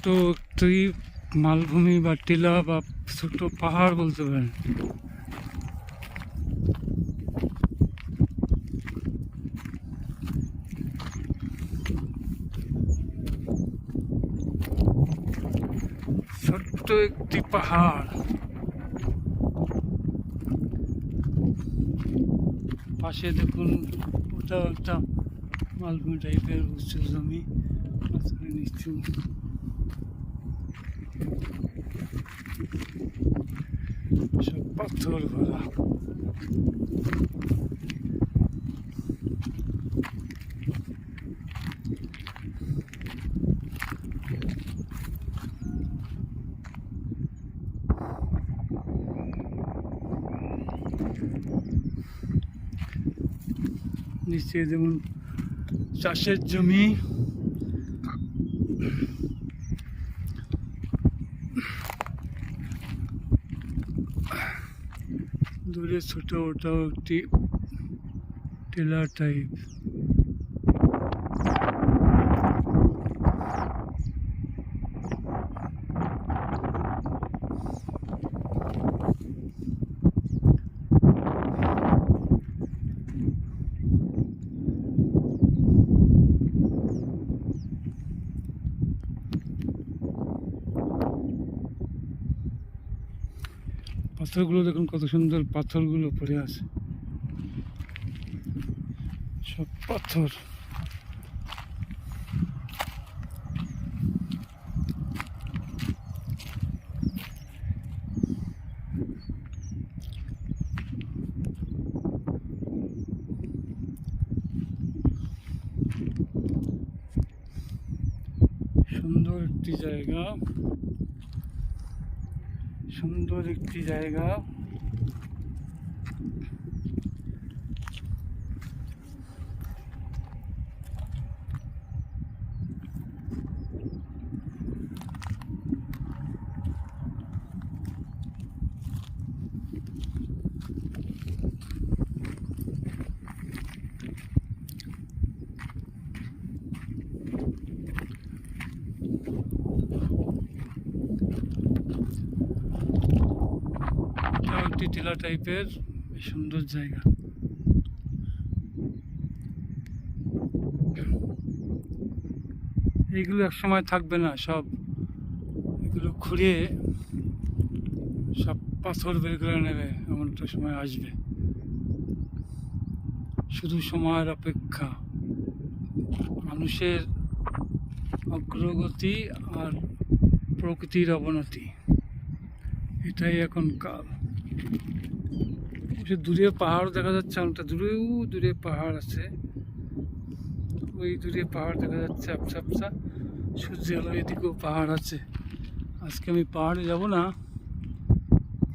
ছোট্ট একটি মালভূমি বা টিলা বা ছোট পাহাড় বলতে পারেন। ছোট্ট একটি পাহাড়, পাশে দেখুন ওটাও একটা মালভূমি টাইপের উঁচু জমি, মাঝখানে নিচু। সব পাথর ভরা। নিচে যেমন চাষের জমি, দূরে ছোট ওটাও একটি টিলা টাইপ। পাথরগুলো দেখুন কত সুন্দর, পাথরগুলো পড়ে আছে, সব পাথর। সুন্দর একটি জায়গা, সুন্দর একটি জায়গা। একটি টিলা টাইপের সুন্দর জায়গা। এইগুলো এক সময় থাকবে না, সব এগুলো খুঁড়িয়ে সব পাথর বের করে নেবে, এমনটা সময় আসবে। শুধু সময়ের অপেক্ষা, মানুষের অগ্রগতি আর প্রকৃতির অবনতি, এটাই এখন কাল। দূরে পাহাড় দেখা যাচ্ছে, অনেকটা দূরেও দূরে পাহাড় আছে, ওই দূরে পাহাড় দেখা যাচ্ছে আবছা আবছা, সূর্য আলো। এদিকেও পাহাড় আছে। আজকে আমি পাহাড়ে যাব না।